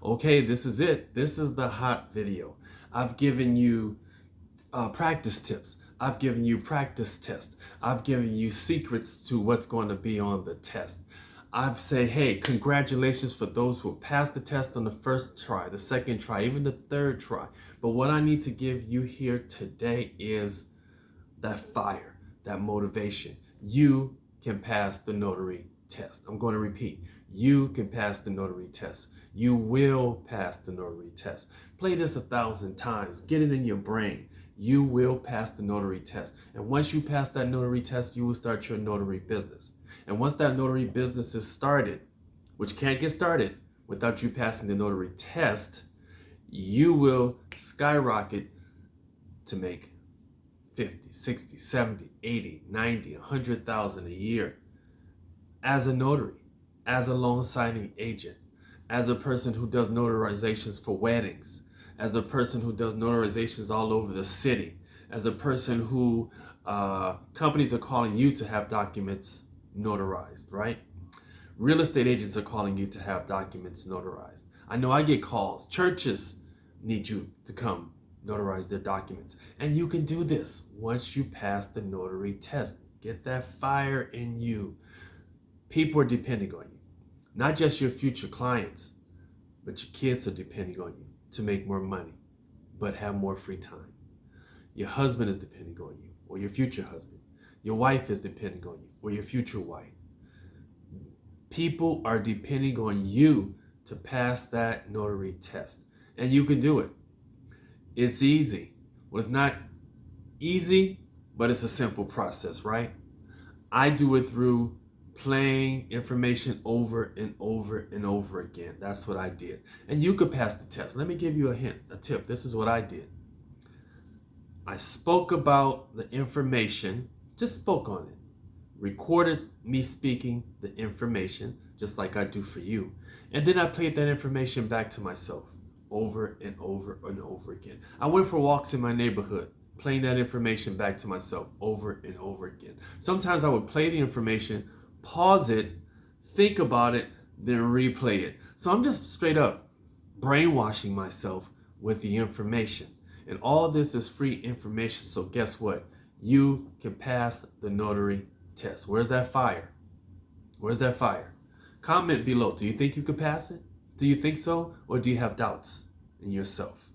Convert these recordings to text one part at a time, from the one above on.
Okay, this is it. This is the hot video. I've given you practice tips. I've given you practice tests. I've given you secrets to what's going to be on the test. I've said, hey, congratulations for those who passed the test on the first try, the second try, even the third try. But what I need to give you here today is that fire, that motivation. You can pass the notary test. I'm going to repeat. You can pass the notary test. You will pass the notary test. Play this 1,000 times. Get it in your brain. You will pass the notary test. And once you pass that notary test, you will start your notary business. And once that notary business is started, which can't get started without you passing the notary test, you will skyrocket to make 50, 60, 70, 80, 90, 100,000 a year as a notary, as a loan signing agent, as a person who does notarizations for weddings, as a person who does notarizations all over the city, as a person who companies are calling you to have documents notarized, right? Real estate agents are calling you to have documents notarized. I know I get calls. Churches need you to come notarize their documents. And you can do this once you pass the notary test. Get that fire in you. People are depending on you. Not just your future clients, but your kids are depending on you to make more money, but have more free time. Your husband is depending on you, or your future husband. Your wife is depending on you, or your future wife. People are depending on you to pass that notary test. And you can do it. It's easy. Well, it's not easy, but it's a simple process, right? I do it through playing information over and over and over again. That's what I did. And you could pass the test. Let me give you a hint, a tip. This is what I did. I spoke about the information, just spoke on it. Recorded me speaking the information, just like I do for you. And then I played that information back to myself over and over and over again. I went for walks in my neighborhood, playing that information back to myself over and over again. Sometimes I would play the information, pause it, think about it, then replay it. So I'm just straight up brainwashing myself with the information. And all this is free information. So guess what? You can pass the notary test. Where's that fire? Where's that fire? Comment below. Do you think you could pass it? Do you think so? Or do you have doubts in yourself?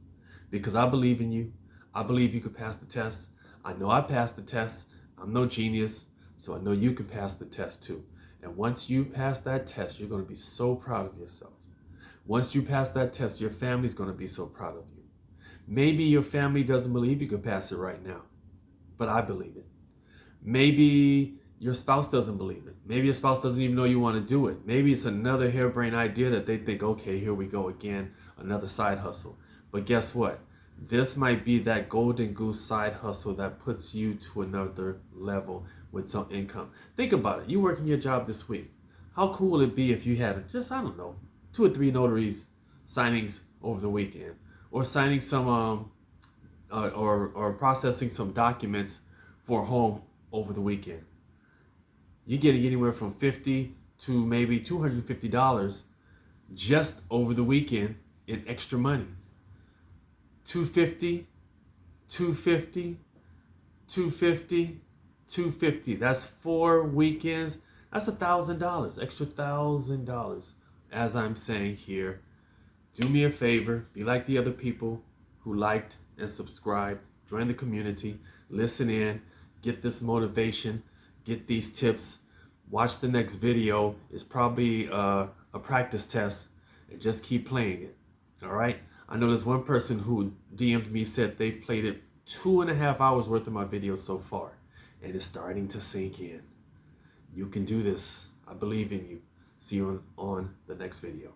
Because I believe in you. I believe you could pass the test. I know I passed the test. I'm no genius. So I know you can pass the test too. And once you pass that test, you're going to be so proud of yourself. Once you pass that test, your family's going to be so proud of you. Maybe your family doesn't believe you could pass it right now, but I believe it. Maybe your spouse doesn't believe it. Maybe your spouse doesn't even know you want to do it. Maybe it's another harebrained idea that they think, okay, here we go again, another side hustle. But guess what? This might be that golden goose side hustle that puts you to another level with some income. Think about it. You working your job this week. How cool would it be if you had just, I don't know, 2 or 3 notaries signings over the weekend, or signing some or processing some documents for a home over the weekend? You're getting anywhere from $50 to maybe $250 just over the weekend in extra money. $250, $250, $250, $250. That's 4 weekends. That's $1,000, extra $1,000. As I'm saying here, do me a favor, be like the other people who liked and subscribed, join the community, listen in, get this motivation, get these tips, watch the next video. It's probably a practice test, and just keep playing it, all right? I know there's one person who DM'd me, said they played it 2.5 hours worth of my videos so far, and it's starting to sink in. You can do this. I believe in you. See you on the next video.